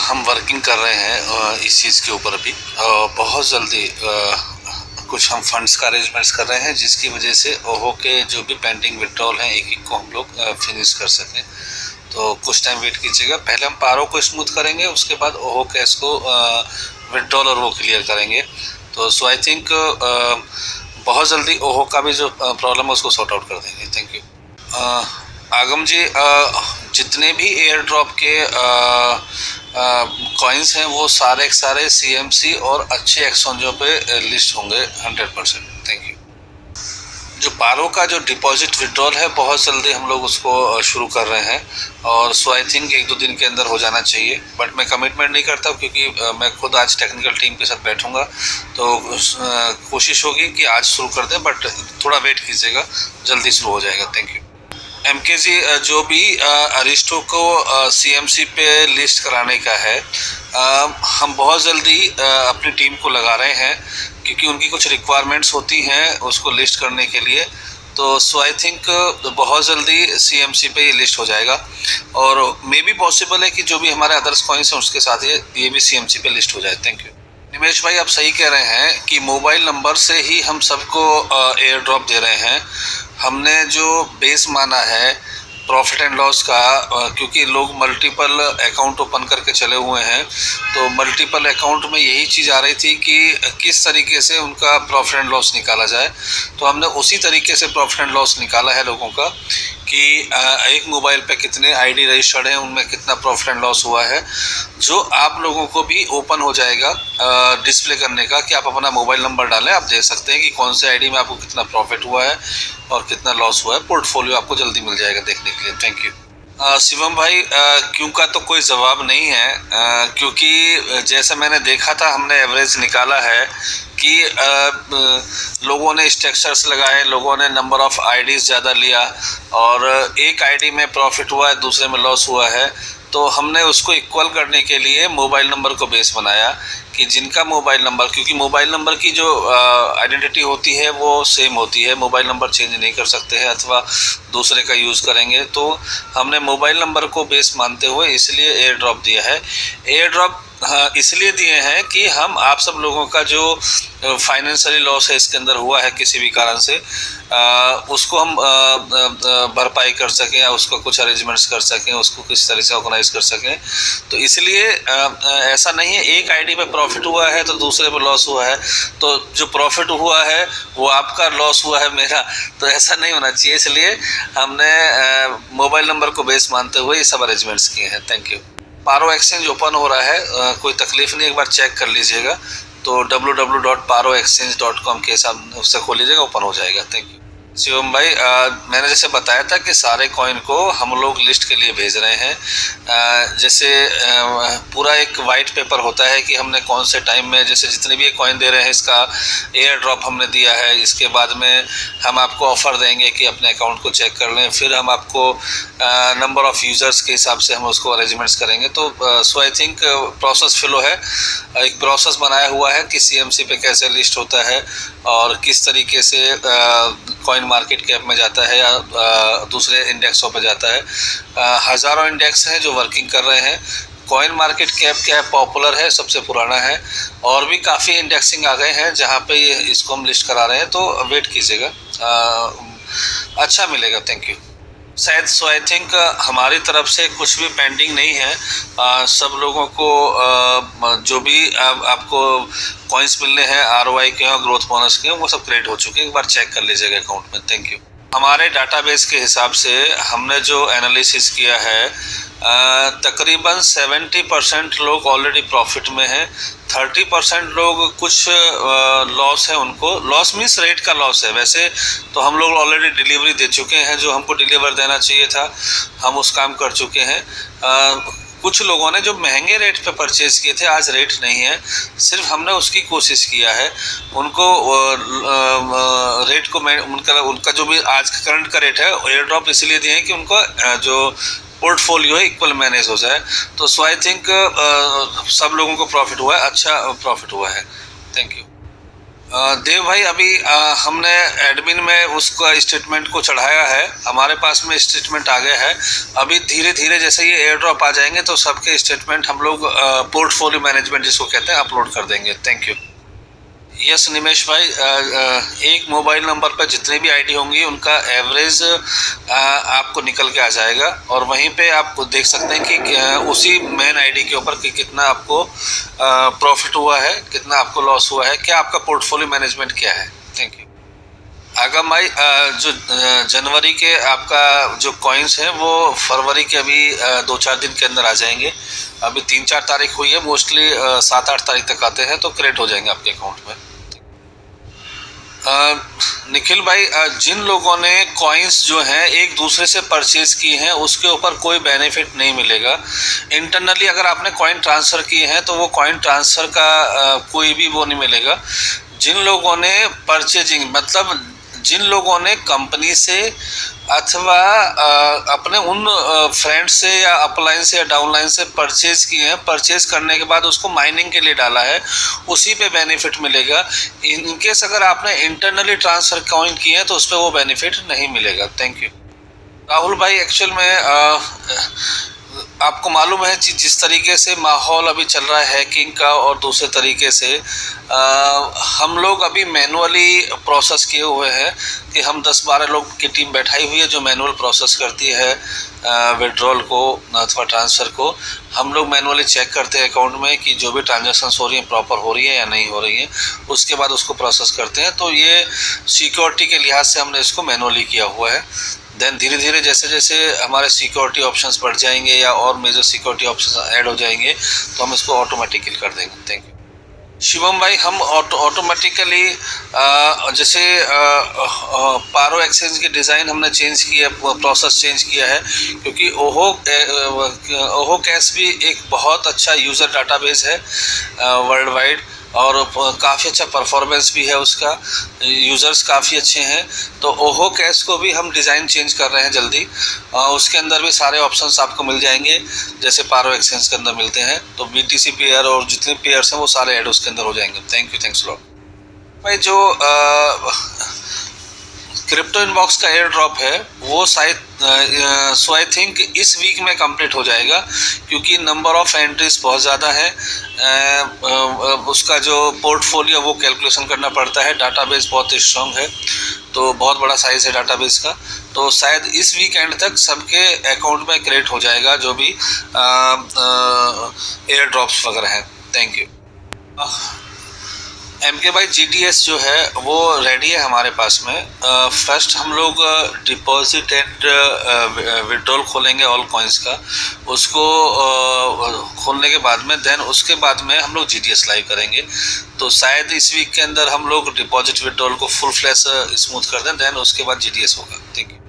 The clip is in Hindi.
हम वर्किंग कर रहे हैं इस चीज़ के ऊपर अभी। बहुत जल्दी कुछ हम फंड्स का अरेंजमेंट्स कर रहे हैं, जिसकी वजह से ओहो के जो भी पेंडिंग विड्रॉल हैं एक एक को हम लोग फिनिश कर सकें। तो कुछ टाइम वेट कीजिएगा। पहले हम पारो को स्मूथ करेंगे, उसके बाद ओहो कैश को विड्रॉल और वो क्लियर करेंगे। तो सो आई थिंक बहुत जल्दी ओहो का भी जो प्रॉब्लम है उसको सॉर्ट आउट कर देंगे। Thank you. आगम जी, जितने भी एयर ड्रॉप के कॉइन्स हैं वो सारे के सारे सीएमसी और अच्छे एक्सचेंजों पे लिस्ट होंगे 100%। Thank you. जो पारो का जो डिपॉजिट विड्रॉल है बहुत जल्दी हम लोग उसको शुरू कर रहे हैं, और सो आई थिंक 1-2 दिन के अंदर हो जाना चाहिए। बट मैं कमिटमेंट नहीं करता, क्योंकि मैं खुद आज टेक्निकल टीम के साथ बैठूंगा, तो कोशिश होगी कि आज शुरू कर दें, बट थोड़ा वेट कीजिएगा, जल्दी शुरू हो जाएगा। Thank you. एमके जी, जो भी अरिस्टो को सीएमसी पे लिस्ट कराने का है, हम बहुत जल्दी अपनी टीम को लगा रहे हैं, क्योंकि उनकी कुछ रिक्वायरमेंट्स होती हैं उसको लिस्ट करने के लिए। तो सो आई थिंक बहुत जल्दी सीएमसी पे ये लिस्ट हो जाएगा, और मे भी पॉसिबल है कि जो भी हमारे अदर्स कॉइन्स हैं उसके साथ ये भी सीएमसी पे लिस्ट हो जाए। Thank you. निमेश भाई, आप सही कह रहे हैं कि मोबाइल नंबर से ही हम सबको एयर ड्रॉप दे रहे हैं। हमने जो बेस माना है प्रॉफिट एंड लॉस का, क्योंकि लोग मल्टीपल अकाउंट ओपन करके चले हुए हैं, तो मल्टीपल अकाउंट में यही चीज़ आ रही थी कि किस तरीके से उनका प्रॉफिट एंड लॉस निकाला जाए। तो हमने उसी तरीके से प्रॉफिट एंड लॉस निकाला है लोगों का, कि एक मोबाइल पे कितने आईडी रजिस्टर्ड हैं, उनमें कितना प्रॉफिट एंड लॉस हुआ है, जो आप लोगों को भी ओपन हो जाएगा डिस्प्ले करने का, कि आप अपना मोबाइल नंबर डालें, आप देख सकते हैं कि कौन से आईडी में आपको कितना प्रॉफिट हुआ है और कितना लॉस हुआ है। पोर्टफोलियो आपको जल्दी मिल जाएगा देखने के लिए। Thank you. शिवम भाई, क्यों का तो कोई जवाब नहीं है, क्योंकि जैसा मैंने देखा था, हमने एवरेज निकाला है कि लोगों ने स्ट्रक्चर्स लगाए, लोगों ने नंबर ऑफ आईडीज़ ज़्यादा लिया, और एक आईडी में प्रॉफिट हुआ है, दूसरे में लॉस हुआ है। तो हमने उसको इक्वल करने के लिए मोबाइल नंबर को बेस बनाया, कि जिनका मोबाइल नंबर, क्योंकि मोबाइल नंबर की जो आइडेंटिटी होती है वो सेम होती है, मोबाइल नंबर चेंज नहीं कर सकते हैं अथवा दूसरे का यूज़ करेंगे। तो हमने मोबाइल नंबर को बेस मानते हुए इसलिए एयर ड्रॉप दिया है। एयर ड्रॉप इसलिए दिए हैं कि हम आप सब लोगों का जो फाइनेंशियली लॉस है इसके अंदर हुआ है किसी भी कारण से, उसको हम भरपाई कर सकें, या उसका कुछ अरेंजमेंट्स कर सकें, उसको किस तरह से ऑर्गेनाइज कर सकें। तो इसलिए ऐसा नहीं है एक आईडी पे प्रॉफिट हुआ है तो दूसरे पे लॉस हुआ है, तो जो प्रॉफिट हुआ है वो आपका, लॉस हुआ है मेरा, तो ऐसा नहीं होना चाहिए। इसलिए हमने मोबाइल नंबर को बेस मानते हुए ये सब अरेंजमेंट्स किए हैं। Thank you. Paro exchange open हो रहा है, कोई तकलीफ नहीं, एक बार चेक कर लीजिएगा। तो www.paroexchange.com के हिसाब से खोल लीजिएगा, ओपन हो जाएगा। Thank you. शिवम भाई, मैंने जैसे बताया था कि सारे कॉइन को हम लोग लिस्ट के लिए भेज रहे हैं। जैसे पूरा एक वाइट पेपर होता है कि हमने कौन से टाइम में, जैसे जितने भी कॉइन दे रहे हैं इसका एयर ड्रॉप हमने दिया है, इसके बाद में हम आपको ऑफ़र देंगे कि अपने अकाउंट को चेक कर लें, फिर हम आपको नंबर ऑफ़ यूज़र्स के हिसाब से हम उसको अरेंजमेंट्स करेंगे। तो सो आई थिंक प्रोसेस फ्लो है, एक प्रोसेस बनाया हुआ है कि सीएमसी पे कैसे लिस्ट होता है और किस तरीके से कॉइन मार्केट कैप में जाता है या दूसरे इंडेक्सों पर जाता है। हज़ारों इंडेक्स हैं जो वर्किंग कर रहे हैं। कॉइन मार्केट कैप क्या है, पॉपुलर है, सबसे पुराना है, और भी काफ़ी इंडेक्सिंग आ गए हैं जहां पे इसको हम लिस्ट करा रहे हैं। तो वेट कीजिएगा, अच्छा मिलेगा। Thank you. शायद सो आई थिंक हमारी तरफ से कुछ भी पेंडिंग नहीं है। सब लोगों को जो भी आपको कॉइन्स मिलने हैं आरओआई के और ग्रोथ बोनस के, वो सब क्रेडिट हो चुके हैं, एक बार चेक कर लीजिएगा अकाउंट में। Thank you. हमारे डाटाबेस के हिसाब से हमने जो एनालिसिस किया है, तकरीबन 70% लोग ऑलरेडी प्रॉफिट में हैं, 30% लोग कुछ लॉस है, उनको लॉस मीन्स रेट का लॉस है। वैसे तो हम लोग ऑलरेडी डिलीवरी दे चुके हैं, जो हमको डिलीवर देना चाहिए था हम उस काम कर चुके हैं। कुछ लोगों ने जो महंगे रेट पे परचेज़ किए थे, आज रेट नहीं है, सिर्फ हमने उसकी कोशिश किया है। उनको रेट को उनका जो भी आज का करंट का रेट है, एयर ड्रॉप इसलिए दिए हैं कि उनका जो पोर्टफोलियो है इक्वल मैनेज हो जाए। तो सो आई थिंक सब लोगों को प्रॉफिट हुआ है, अच्छा प्रॉफिट हुआ है। Thank you. देव भाई अभी हमने एडमिन में उसका स्टेटमेंट को चढ़ाया है, हमारे पास में स्टेटमेंट आ गया है। अभी धीरे धीरे जैसे ये एयर ड्रॉप आ जाएंगे तो सबके स्टेटमेंट हम लोग पोर्टफोलियो मैनेजमेंट जिसको कहते हैं अपलोड कर देंगे। Thank you. यस निमेश भाई, एक मोबाइल नंबर पर जितनी भी आईडी होंगी उनका एवरेज आपको निकल के आ जाएगा और वहीं पे आप देख सकते हैं कि उसी मेन आईडी के ऊपर कि कितना आपको प्रॉफिट हुआ है, कितना आपको लॉस हुआ है, क्या आपका पोर्टफोलियो मैनेजमेंट क्या है। Thank you. आगम भाई, जो जनवरी के आपका जो कॉइन्स हैं वो फरवरी के अभी 2-4 दिन के अंदर आ जाएंगे। अभी 3-4 तारीख हुई है, मोस्टली 7-8 तारीख तक आते हैं तो क्रेडिट हो जाएंगे आपके अकाउंट में। निखिल भाई, जिन लोगों ने कॉइन्स जो हैं एक दूसरे से परचेज किए हैं उसके ऊपर कोई बेनिफिट नहीं मिलेगा। इंटरनली अगर आपने कॉइन ट्रांसफ़र किए हैं तो वो कॉइन ट्रांसफ़र का कोई भी वो नहीं मिलेगा। जिन लोगों ने परचेजिंग मतलब जिन लोगों ने कंपनी से अथवा अपने उन फ्रेंड से या अपलाइन से या डाउनलाइन से परचेज किए हैं, परचेज करने के बाद उसको माइनिंग के लिए डाला है, उसी पे बेनिफिट मिलेगा। इनकेस अगर आपने इंटरनली ट्रांसफ़र कॉइन किए हैं तो उस पर वो बेनिफिट नहीं मिलेगा। Thank you. राहुल भाई, एक्चुअल में आपको मालूम है जिस तरीके से माहौल अभी चल रहा है हैकिंग का और दूसरे तरीके से हम लोग अभी मैनुअली प्रोसेस किए हुए हैं कि हम 10-12 लोग की टीम बैठाई हुई है जो मैनुअल प्रोसेस करती है विड्रॉल को अथवा ट्रांसफ़र को। हम लोग मैनुअली चेक करते हैं अकाउंट में कि जो भी ट्रांजैक्शंस हो रही हैं प्रॉपर हो रही है या नहीं हो रही हैं, उसके बाद उसको प्रोसेस करते हैं। तो ये सिक्योरिटी के लिहाज से हमने इसको मैनुअली किया हुआ है। देन धीरे धीरे जैसे जैसे हमारे सिक्योरिटी ऑप्शंस बढ़ जाएंगे या और मेजर सिक्योरिटी ऑप्शंस ऐड हो जाएंगे तो हम इसको ऑटोमेटिकली कर देंगे। Thank you. शिवम भाई, हम ऑटोमेटिकली जैसे पारो एक्सचेंज की डिज़ाइन हमने चेंज किया, प्रोसेस चेंज किया है क्योंकि ओहो कैश भी एक बहुत अच्छा यूज़र डाटाबेस है वर्ल्ड वाइड और काफ़ी अच्छा परफॉर्मेंस भी है उसका, यूज़र्स काफ़ी अच्छे हैं। तो ओहो कैश को भी हम डिज़ाइन चेंज कर रहे हैं जल्दी, उसके अंदर भी सारे ऑप्शंस आपको मिल जाएंगे जैसे पारो एक्सचेंज के अंदर मिलते हैं। तो BTC पेयर और जितने पेयर्स हैं वो सारे ऐड उसके अंदर हो जाएंगे। थैंक यू, थैंक्स लॉट भाई। जो क्रिप्टो इनबॉक्स का एयर ड्रॉप है वो शायद सो आई थिंक इस वीक में कंप्लीट हो जाएगा क्योंकि नंबर ऑफ़ एंट्रीज बहुत ज़्यादा है। उसका जो पोर्टफोलियो वो कैलकुलेशन करना पड़ता है, डाटाबेस बहुत स्ट्रॉन्ग है तो बहुत बड़ा साइज़ है डाटाबेस का। तो शायद इस वीकेंड तक सबके अकाउंट में क्रेडिट हो जाएगा जो भी एयर ड्रॉप्स वगैरह हैं। Thank you. MK भाई, GTS जो है वो रेडी है हमारे पास में। फर्स्ट हम लोग डिपॉजिट एंड विड्रॉल खोलेंगे ऑल कॉइन्स का, उसको खोलने के बाद में देन उसके बाद में हम लोग GTS लाइव करेंगे। तो शायद इस वीक के अंदर हम लोग डिपॉजिट विड्रॉल को फुल फ्लैश स्मूथ कर दें, देन उसके बाद GTS होगा। ठीक है।